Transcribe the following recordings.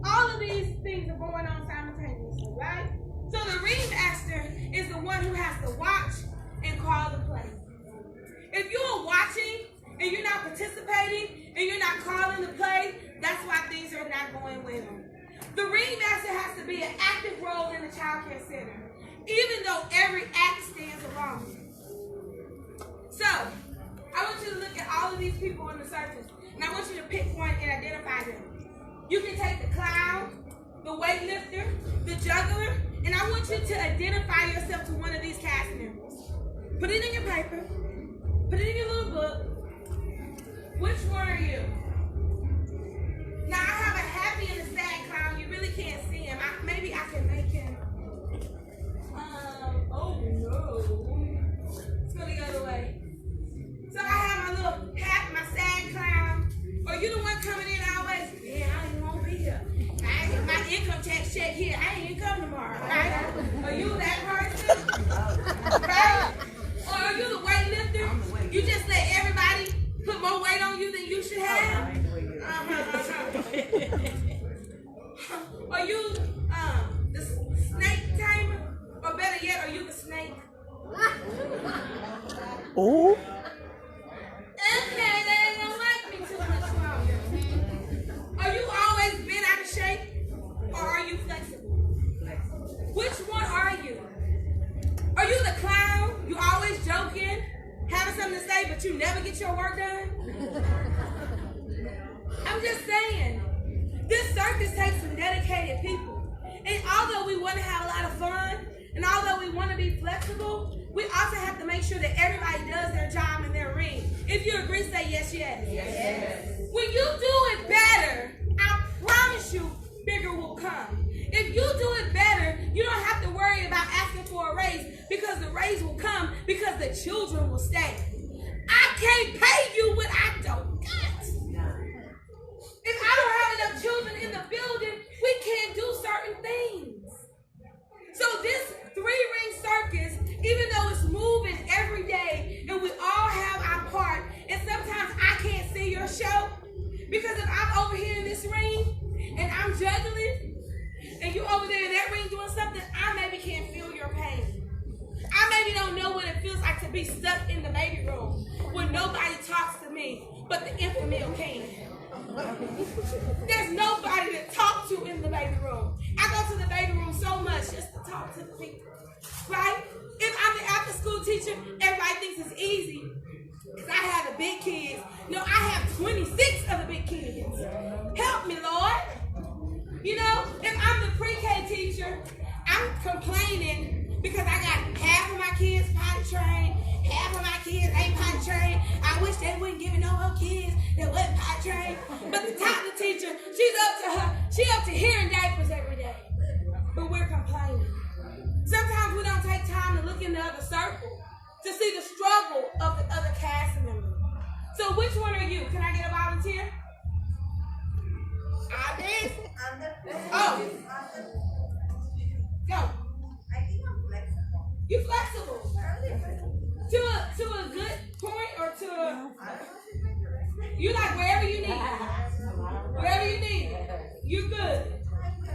all of these things are going on simultaneously, right? So the ringmaster is the one who has to watch and call the play. If you're watching and you're not participating and you're not calling the play, that's why things are not going well. The ringmaster has to be an active role in the child care center, even though every act stands alone. So, I want you to look at all of these people in the circus, and I want you to pick one and identify them. You can take the clown, the weightlifter, the juggler, and I want you to identify yourself to one of these cast members. Put it in your paper. Put it in your little book. Which one are you? Now, I have a happy and a sad clown. You really can't see him. Maybe I can make him. Oh, no. It's going to go the other way. So I have my little happy, my sad clown. Or you the one coming in always, man, I ain't won't be here. I get my income tax check here. I ain't even come tomorrow, right? Are you that person? Right? Or are you the weightlifter? You just let everybody put more weight on you than you should have? Are you the snake tamer? Or better yet, are you the snake? Oh. Okay, they ain't gonna like me too much longer. Are you always been out of shape? Or are you flexible? Which one are you? Are you the clown? You always joking, having something to say, but you never get your work done? I'm just saying, this circus takes some dedicated people. And although we want to have a lot of fun, and although we want to be flexible, we also have to make sure that everybody does their job in their ring. If you agree, say yes, yes. Yes. When you do it better, I promise you, bigger will come. If you do it better, you don't have to worry about asking for a raise, because the raise will come because the children will stay. I can't pay you what I don't got. If I don't have enough children in the building, we can't do certain things. So this 3-ring circus, even though it's moving every day and we all have our part, and sometimes I can't see your show, because if I'm over here in this ring and I'm juggling and you over there in that ring doing something, I maybe can't feel your pain. I maybe don't know what it feels like to be stuck in the baby room when nobody talks to me, but the infant can. There's nobody to talk to in the baby room. I go to the baby room so much just to talk to the people, right? If I'm the after school teacher, everybody thinks it's easy because I have the big kids. No, I have 26 of the big kids. Help me, Lord. You know, if I'm the pre-K teacher, I'm complaining because I got half of my kids potty trained, half of my kids ain't potty trained. I wish they wouldn't give it no more kids that wasn't potty trained. But the toddler teacher, she up to here in diapers every day. But we're complaining. Sometimes we don't take time to look in the other circle to see the struggle of the other cast members. So which one are you? Can I get a volunteer? Oh. Go. I think I'm flexible. You flexible. To a good point or to a... You like wherever you need. Wherever you need. You're good.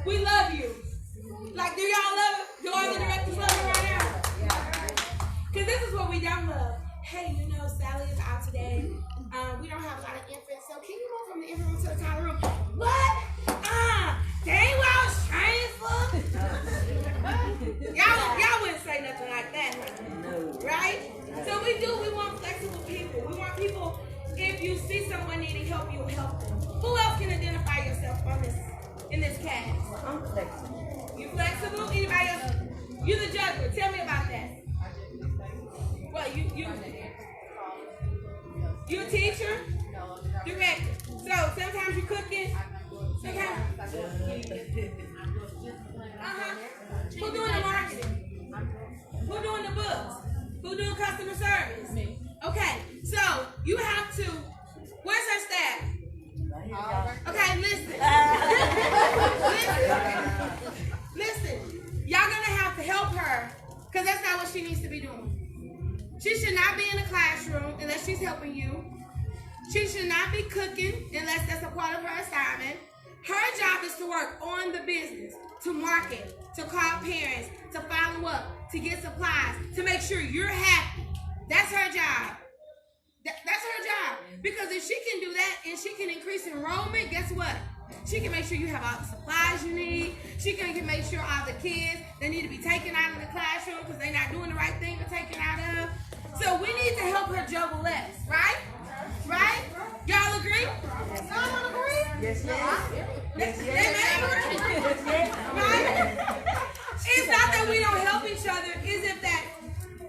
We love you. Like, do y'all love it? Do all the directors love it right now? Because this is what we don't love. Hey, you know, Sally is out today. We don't have a lot of infants, so can you move from the infant room to the toddler room? What? That ain't what I was trained for. Y'all wouldn't say nothing like that, right? So we want flexible people. We want people, if you see someone needing help, you'll help them. Who else can identify yourself in this cast? I'm flexible. You flexible? Anybody else? You the juggler. Tell me about that. What, you a teacher? Director. So sometimes you're cooking. Sometimes. Who doing the marketing? Who doing the books? Who doing customer service? Okay, so you have to. Where's her staff? Okay, listen. Listen. Y'all gonna have to help her, because that's not what she needs to be doing. She should not be in the classroom unless she's helping you. She should not be cooking unless that's a part of her assignment. Her job is to work work on the business, to market, to call parents, to follow up, to get supplies, to make sure you're happy. That's her job. That's her job. Because if she can do that and she can increase enrollment, guess what? She can make sure you have all the supplies you need. She can make sure all the kids, they need to be taken out of the classroom because they're not doing the right thing to take it out of. So we need to help her juggle less, right? Right? Y'all agree? Y'all don't agree? Yes, yes. Yes, right? It's not that we don't help each other. It's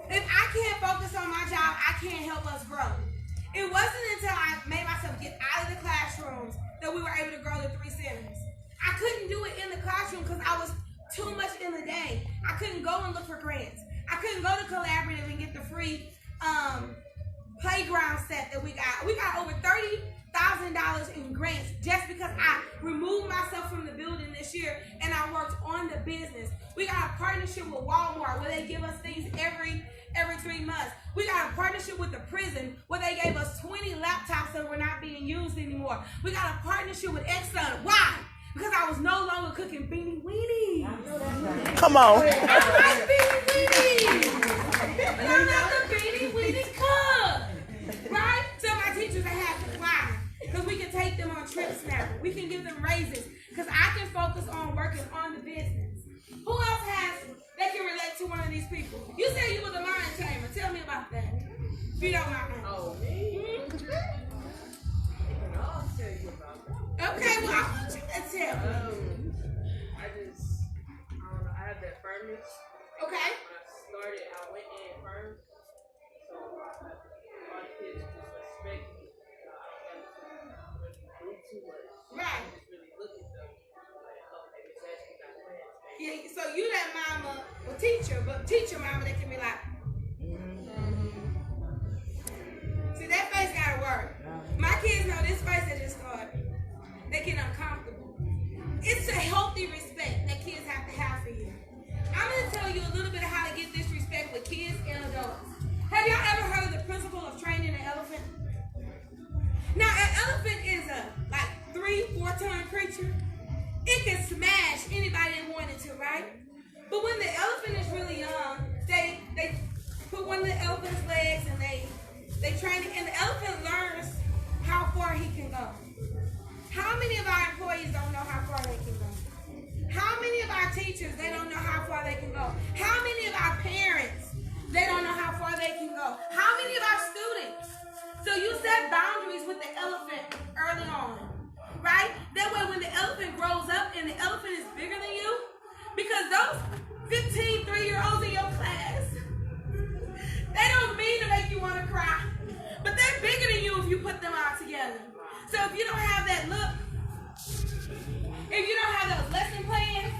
if I can't focus on my job, I can't help us grow. It wasn't until I made myself get out of the classrooms that we were able to grow the 3 centers. I couldn't do it in the classroom because I was too much in the day. I couldn't go and look for grants. I couldn't go to Collaborative and get the free playground set that we got. We got over $30,000 in grants just because I removed myself from the building this year and I worked on the business. We got a partnership with Walmart where they give us things every 3 months. We got a partnership with the prison where they gave us 20 laptops that were not being used anymore. We got a partnership with Exxon. Why? Because I was no longer cooking beanie weenies. Come on. I like beanie weenies. And I'm not the beanie weenie cook. Right? So my teachers are happy. Why? Because we can take them on trips now. We can give them raises. Because I can focus on working on the business. Who else that can relate to one of these people? You said you were the lion tamer. Tell me about that. If you don't mind. Oh, me? I'll tell you about that. Okay, well, I want you to tell me. I don't know, I had that firmness. Okay. When I started, I went in firm. So, a lot of kids just respect me. I don't have to really do too much. Right. I just really look at them like, oh, maybe it's actually got plans. Yeah, so you that mama, well, teacher, but teacher mama that can be like, see, that face gotta work. My kids know this face that just started. They get uncomfortable. It's a healthy respect that kids have to have for you. I'm gonna tell you a little bit of how to get this respect with kids and adults. Have y'all ever heard of the principle of training an elephant? Now, an elephant is a 3-4 ton creature. It can smash anybody that wanted to, right? But when the elephant is really young, they put one of the elephant's legs and they train it, and the elephant learns how far he can go. How many of our employees don't know how far they can go? How many of our teachers, they don't know how far they can go? How many of our parents, they don't know how far they can go? How many of our students? So you set boundaries with the elephant early on, right? That way when the elephant grows up and the elephant is bigger than you, because those 15 3-year-olds in your class, they don't mean to make you want to cry, but they're bigger than you if you put them all together. So if you don't have that look, if you don't have those lesson plans,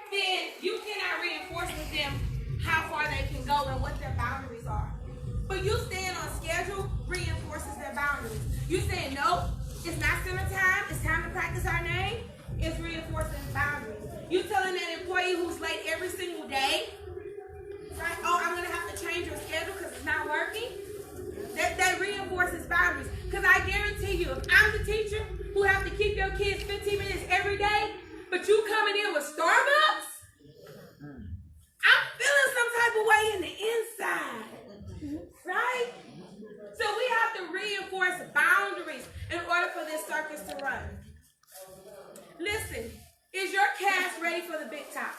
then you cannot reinforce with them how far they can go and what their boundaries are. But you staying on schedule reinforces their boundaries. You saying, no, it's not dinner time, it's time to practice our name, it's reinforcing boundaries. You telling that employee who's late every single day, right? Oh, I'm gonna have to change your schedule because it's not working. That reinforces boundaries. Because I guarantee you, if I'm the teacher who have to keep your kids 15 minutes every day, but you coming in with Starbucks, I'm feeling some type of way in the inside, right? So we have to reinforce boundaries in order for this circus to run. Listen, is your cast ready for the big top?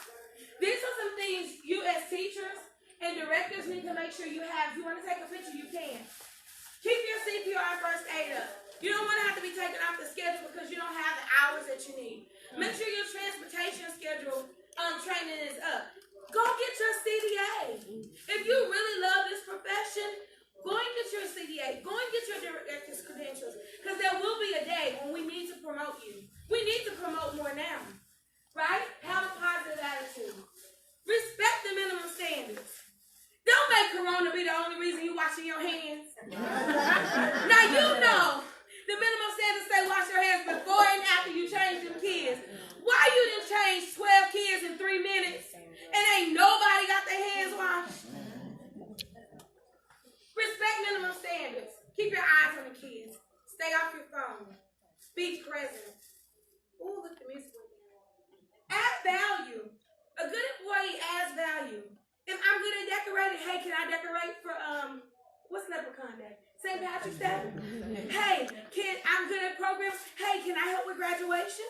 These are some things you as teachers and directors need to make sure you have. If you want to take a picture, you can. Keep your CPR and first aid up. You don't want to have to be taken off the schedule because you don't have the hours that you need. Make sure your transportation schedule training is up. Go get your CDA. If you really love this profession, go and get your CDA. Go and get your director's credentials. Because there will be a day when we need to promote you. We need to promote more now. Right? Have a positive attitude. Respect the minimum standards. Don't make Corona be the only reason you washing your hands. Now you know the minimum standards say wash your hands before and after you change them kids. Why you didn't change 12 kids in 3 minutes and ain't nobody got their hands washed? Respect minimum standards. Keep your eyes on the kids. Stay off your phone. Be present. Ooh, look at the music. value. A good employee adds value. If I'm good at decorating, hey, can I decorate for what's Leprechaun Day? St. Patrick's Day? Hey, I'm good at programs. Hey, can I help with graduation?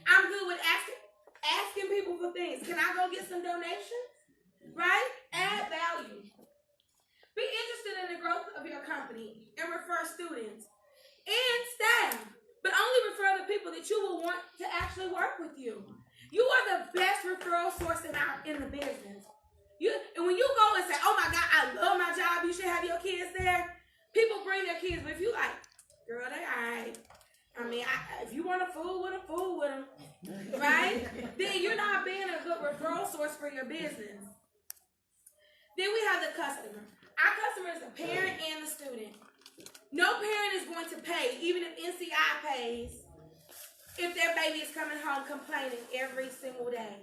I'm good with asking people for things. Can I go get some donations? Right? Add value. Be interested in the growth of your company and refer students and staff, but only refer the people that you will want to actually work with you. You are the best referral source in the business. And when you go and say, oh my God, I love my job, you should have your kids there, people bring their kids, but if you like, girl, they all right. I mean, if you want to fool with them, right? Then you're not being a good referral source for your business. Then we have the customer. Our customer is the parent and the student. No parent is going to pay, even if NCI pays, if their baby is coming home complaining every single day.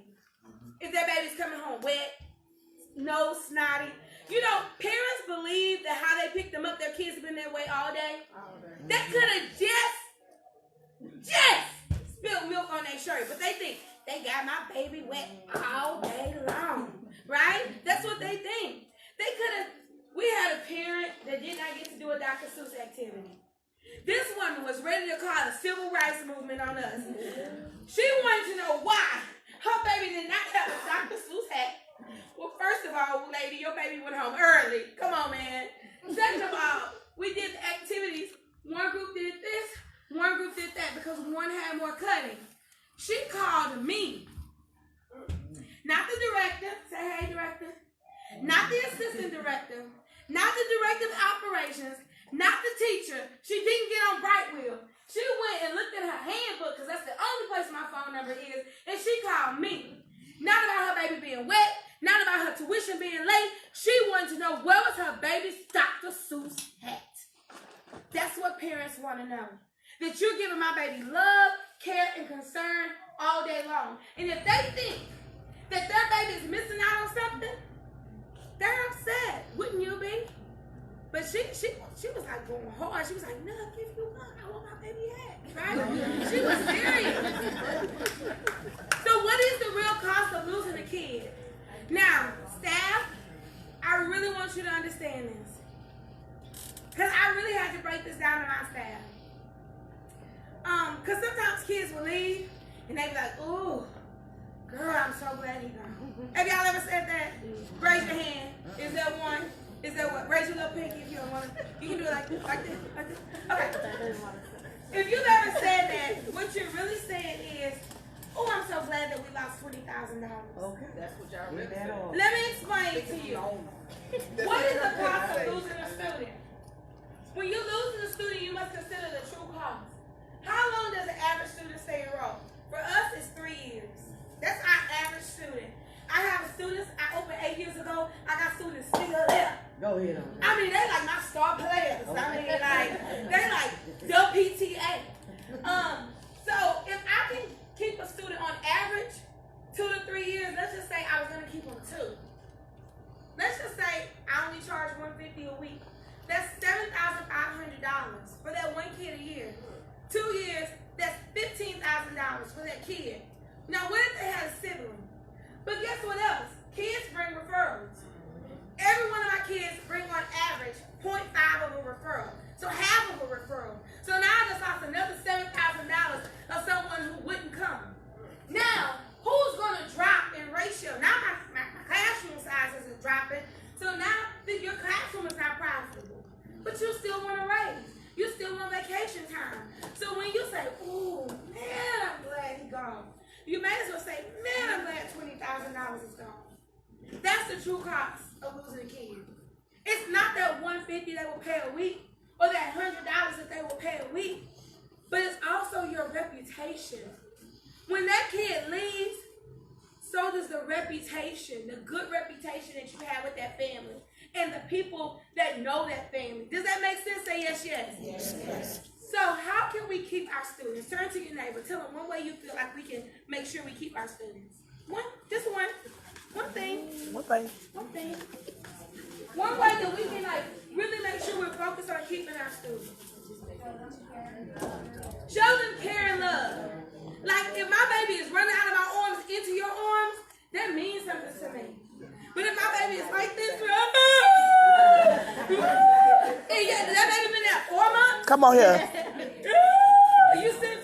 If their baby's coming home wet, nose snotty. You know, parents believe that how they picked them up, their kids have been their way all day. They could have just spilled milk on their shirt, but they think they got my baby wet all day long, right? That's what they think. They could have. We had a parent that did not get to do a Dr. Suess activity. This woman was ready to call a civil rights movement on us. She wanted to know why her baby did not have a Dr. Suess hat. Well, first of all, lady, your baby went home early. Come on, man. Second of all, we did the activities. One group did this, one group did that because one had more cutting. She called me. Not the director. Say, hey, director. Not the assistant director. Not the director of operations. Not the teacher. She didn't get on Brightwheel. She went and looked at her handbook because that's the only place my phone number is, and she called me. Not about her baby being wet. Not about her tuition being late. She wanted to know where was her baby's Dr. Suess hat. That's what parents want to know. That you're giving my baby love, care, and concern all day long. And if they think that their baby is missing out on something, they're upset. Wouldn't you be? But she was like going hard. She was like, no, if you want, I want my baby hat. Right? She was serious. So what is the real cost of losing a kid? Now, staff, I really want you to understand this. Because I really had to break this down to my staff. Because sometimes kids will leave and they be like, ooh, girl, I'm so glad he gone. Have y'all ever said that? Raise your hand. Is there one? Is there what? Raise your little pinky if you don't want to. You can do it like this, like this, like this. Okay. If you've ever said that, what you're really saying is, oh, I'm so glad that we lost $20,000. Okay, that's what y'all really said. Let me explain it to you. What is the cost of losing a student? When you lose a student, you must consider the true cost. How long does an average student stay enrolled? For us, it's 3 years. That's our average student. I have students, I opened 8 years ago, I got students still there. Go ahead. I mean, they like my star players. Okay. I mean, like, they like WPTA. So if I can keep a student on average 2 to 3 years, let's just say I was going to keep them 2. Let's just say I only charge $150 a week. That's $7,500 for that one kid a year. 2 years, that's $15,000 for that kid. Now, what if they had a sibling? But guess what else? Kids bring referrals. Every one of my kids bring on average 0.5 of a referral. So half of a referral. So now I just lost another $7,000 of someone who wouldn't come. Now, who's going to drop in ratio? Now my classroom size isn't dropping. So now your classroom is not profitable. But you still want to raise. You still want vacation time. So when you say, ooh, man, I'm glad he gone. You may as well say, man, I'm glad $20,000 is gone. That's the true cost of losing a kid. It's not that $150 they will pay a week or that $100 that they will pay a week, but it's also your reputation. When that kid leaves, so does the reputation, the good reputation that you have with that family and the people that know that family. Does that make sense? Say yes, yes. Yes, yes. So how can we keep our students? Turn to your neighbor. Tell them one way you feel like we can make sure we keep our students. Just one. One thing. One thing. One thing. One way that we can really make sure we're focused on keeping our students. Show them care and love. Like if my baby is running out of my arms into your Come on here. You still,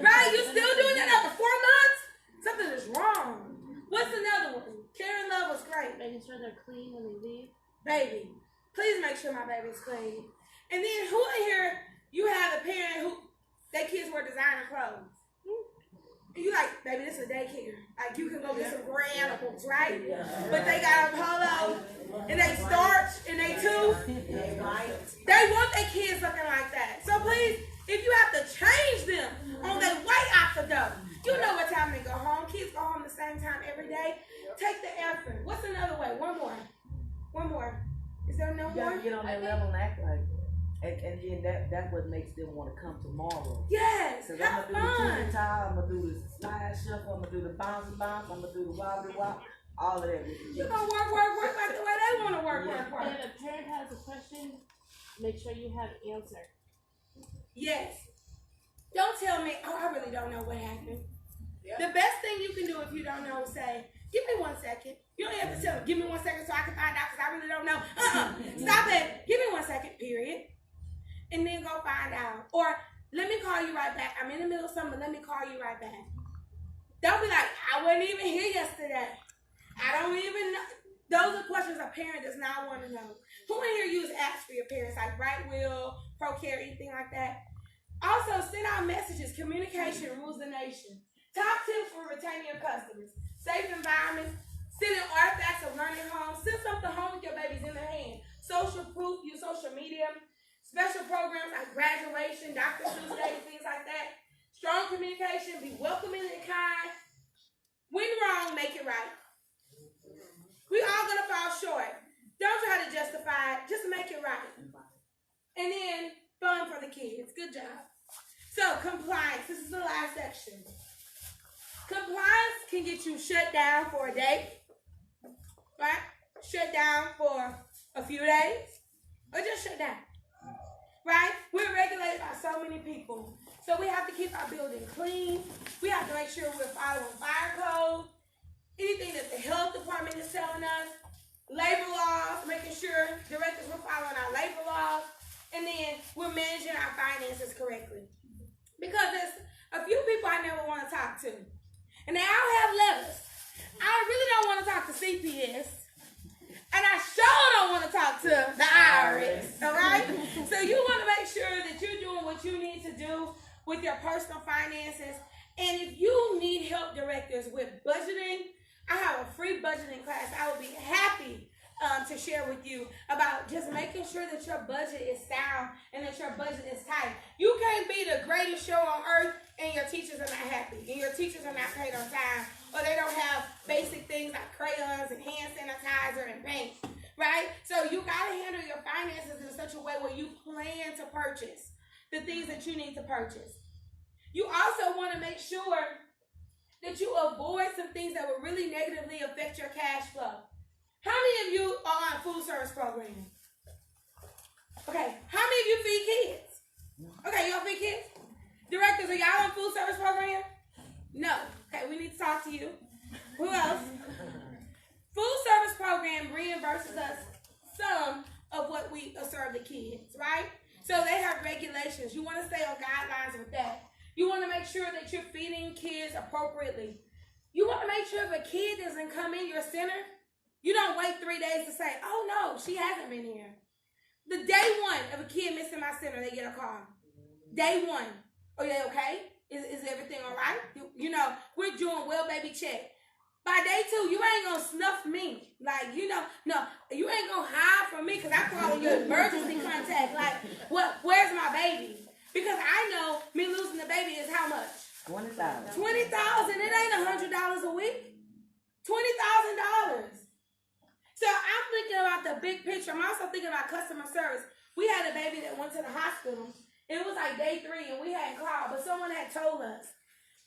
right? You still doing that after 4 months? Something is wrong. What's another one? Care and love was great. Making sure they're clean when they leave. Baby, please make sure my baby's clean. And then who in here, you have a parent who, their kids wear designer clothes. And you like, baby, this is a daycare. Like, you can go get some gray animals, right? But they got a polo, and they starch, and they tooth. They want their kids looking like that. So please, if you have to change them on their way out the door, you know what time they go home. Kids go home the same time every day. Take the effort. What's another way? One more. Is there no You more? gotta get on that level and act like it. And then that's what makes them want to come tomorrow. Yes, Cause have I'm gonna do the fun. tippy tie, I'm gonna do the slide shuffle, I'm gonna do the bouncy bounce, I'm gonna do the wobbly wop, all of that. You're gonna work like the way they want to work. And if a parent has a question, make sure you have an answer. Yes. Don't tell me, oh, I really don't know what happened. The best thing you can do if you don't know is say, give me 1 second. You don't have to tell them, give me 1 second so I can find out because I really don't know. Stop it. Give me 1 second, period. And then go find out. Or let me call you right back. I'm in the middle of something, let me call you right back. Don't be like, I wasn't even here yesterday. I don't even know. Those are questions a parent does not want to know. Who in here use apps for your parents, like Right Wheel, ProCare, anything like that? Also, send out messages. Communication rules the nation. Top tips for retaining your customers. Safe environment. Sending artifacts of learning home. Send something home with your babies in their hand. Social proof. Use social media. Special programs like graduation, Dr. Seuss Day, things like that. Strong communication. Be welcoming and kind. When wrong, make it right. We all gonna fall short. Don't try to justify it. Just make it right. And then fun for the kids. Good job. So compliance. This is the last section. Compliance can get you shut down for a day, right? Shut down for a few days, or just shut down, right? We're regulated by so many people, so we have to keep our building clean. We have to make sure we're following fire code, anything that the health department is telling us, labor laws, making sure directors we're following our labor laws, and then we're managing our finances correctly. Because there's a few people I never want to talk to. And they all have letters. I really don't want to talk to CPS. And I sure don't want to talk to the IRS. All right? So you want to make sure that you're doing what you need to do with your personal finances. And if you need help, directors, with budgeting, I have a free budgeting class I would be happy to share with you about just making sure that your budget is sound and that your budget is tight. You can't be the greatest show on earth and your teachers are not happy and your teachers are not paid on time, or they don't have basic things like crayons and hand sanitizer and paint, right? So you gotta handle your finances in such a way where you plan to purchase the things that you need to purchase. You also want to make sure that you avoid some things that will really negatively affect your cash flow. How many of you are on a food service program? Okay, how many of you feed kids? Okay, y'all feed kids? Directors, are y'all on food service program? No. Okay, we need to talk to you. Who else? Food service program reimburses us some of what we serve the kids, right? So they have regulations. You want to stay on guidelines with that. You want to make sure that you're feeding kids appropriately. You want to make sure if a kid doesn't come in your center, you don't wait 3 days to say, oh no, she hasn't been here. The day one of a kid missing my center, they get a call. Day one. Are they okay? Is everything all right? You know, we're doing well, baby, check. By day two, you ain't gonna snuff me. Like, you know, no, you ain't gonna hide from me because I'm calling your emergency contact. Like, where's my baby? Because I know me losing the baby is how much? $20,000. $20,000. It ain't $100 a week. $20,000. So I'm thinking about the big picture. I'm also thinking about customer service. We had a baby that went to the hospital. It was like day 3 and we hadn't called, but someone had told us.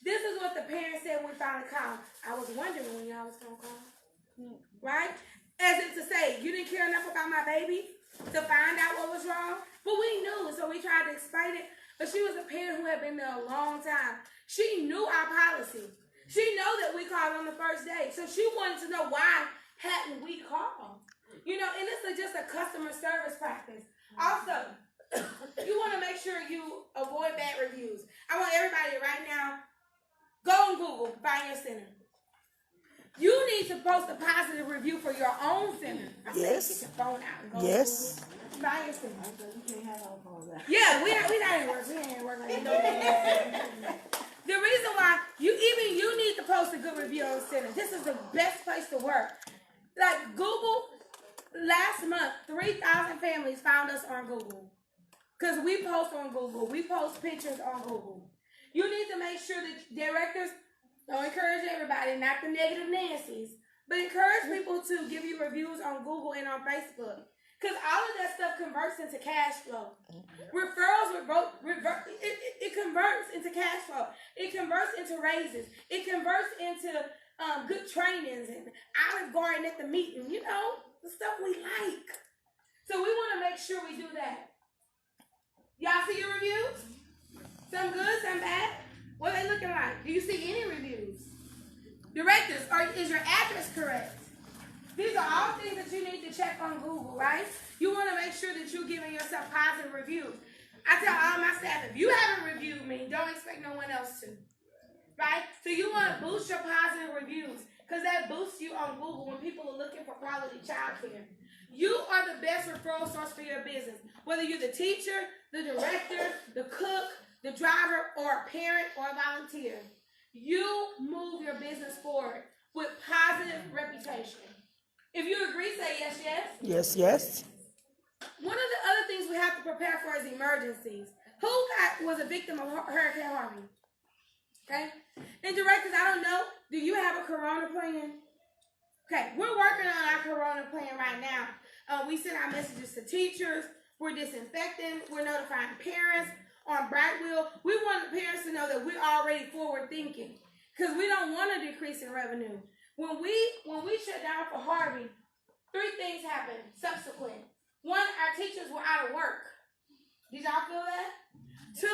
This is what the parents said when we finally called. I was wondering when y'all was going to call. Right? As if to say, you didn't care enough about my baby to find out what was wrong. But we knew, so we tried to explain it. But she was a parent who had been there a long time. She knew our policy. She knew that we called on the first day. So she wanted to know why hadn't we called. You know, and this is just a customer service practice. Also, you want to make sure you avoid bad reviews. I want everybody right now, go on Google, find your center. You need to post a positive review for your own center. I Yes. say, get your phone out and go Yes. on Google, find your center. You can't have our phones out. Yeah, we not in work. We ain't in work like that. The reason why you need to post a good review on center. This is the best place to work. Like Google, last month, 3,000 families found us on Google. Because we post on Google. We post pictures on Google. You need to make sure that directors don't encourage everybody, not the negative Nancy's, but encourage people to give you reviews on Google and on Facebook. Because all of that stuff converts into cash flow. Referrals, it converts into cash flow. It converts into raises. It converts into good trainings and Olive Garden at the meeting. You know, the stuff we like. So we want to make sure we do that. Y'all see your reviews? Some good, some bad? What are they looking like? Do you see any reviews? Directors, is your address correct? These are all things that you need to check on Google, right? You want to make sure that you're giving yourself positive reviews. I tell all my staff, if you haven't reviewed me, don't expect no one else to, right? So you want to boost your positive reviews because that boosts you on Google when people are looking for quality childcare. You are the best referral source for your business. Whether you're the teacher, the director, the cook, the driver, or a parent or a volunteer, you move your business forward with positive reputation. If you agree, say yes, yes. Yes, yes. One of the other things we have to prepare for is emergencies. Who was a victim of Hurricane Harvey? Okay? And directors, I don't know, do you have a corona plan? Okay, we're working on our corona plan right now. We send our messages to teachers. We're disinfecting. We're notifying parents on Brightwheel. We want the parents to know that we're already forward thinking because we don't want a decrease in revenue. When we shut down for Harvey, 3 things happened subsequent. 1, our teachers were out of work. Did y'all feel that? 2,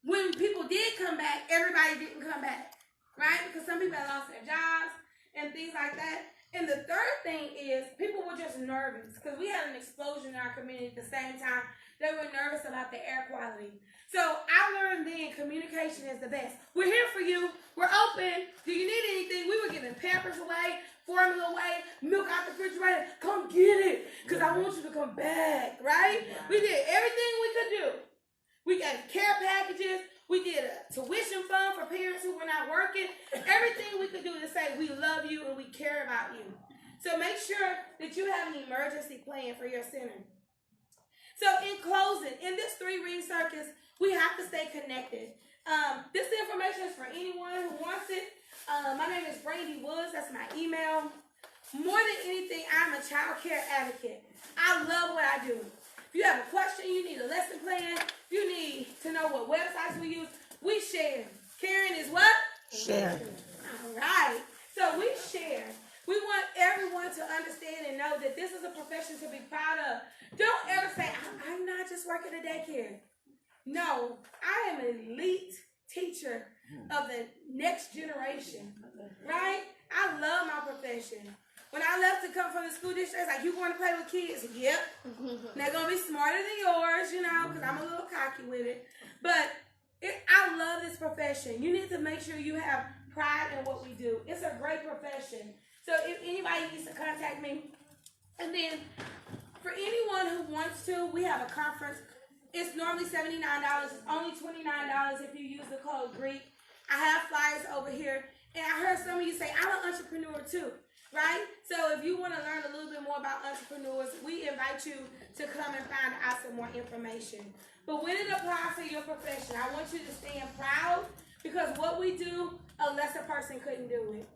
when people did come back, everybody didn't come back, right? Because some people had lost their jobs and things like that. And the third thing is people were just nervous because we had an explosion in our community at the same time. They were nervous about the air quality. So I learned then communication is the best. We're here for you. We're open. Do you need anything? We were giving Pampers away, formula away, milk out the refrigerator. Come get it because I want you to come back, right? We did everything we could do. We got care packages. We did a tuition fund for parents who were not working. Everything we could do to say we love you and we care about you. So make sure that you have an emergency plan for your center. So in closing, in this 3-ring circus, we have to stay connected. This information is for anyone who wants it. My name is Brandy Woods. That's my email. More than anything, I'm a child care advocate. I love what I do. If you have a question, you need a lesson plan, you need to know what websites we use, we share. Caring is what? Share. All right. So we share. We want everyone to understand and know that this is a profession to be proud of. Don't ever say, I'm not just working at daycare. No, I am an elite teacher of the next generation, right? I love my profession. When I left to come from the school district, it's like, you want to play with kids? Yep. They're going to be smarter than yours, you know, because I'm a little cocky with it. But I love this profession. You need to make sure you have pride in what we do. It's a great profession. So if anybody needs to contact me, and then for anyone who wants to, we have a conference. It's normally $79. It's only $29 if you use the code GREEK. I have flyers over here. And I heard some of you say, I'm an entrepreneur too, right? So if you want to learn a little bit more about entrepreneurs, we invite you to come and find out some more information. But when it applies to your profession, I want you to stand proud because what we do, a lesser person couldn't do it.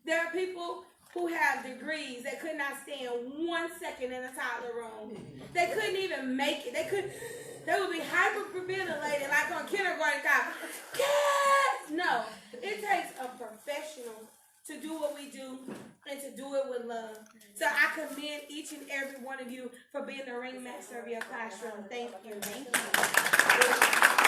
There are people who have degrees that could not stand 1 second in a toddler room. They couldn't even make it. They would be hyperventilating like on kindergarten time. Yes! No, it takes a professional to do what we do and to do it with love. So I commend each and every one of you for being the ringmaster of your classroom. Thank you. Thank you.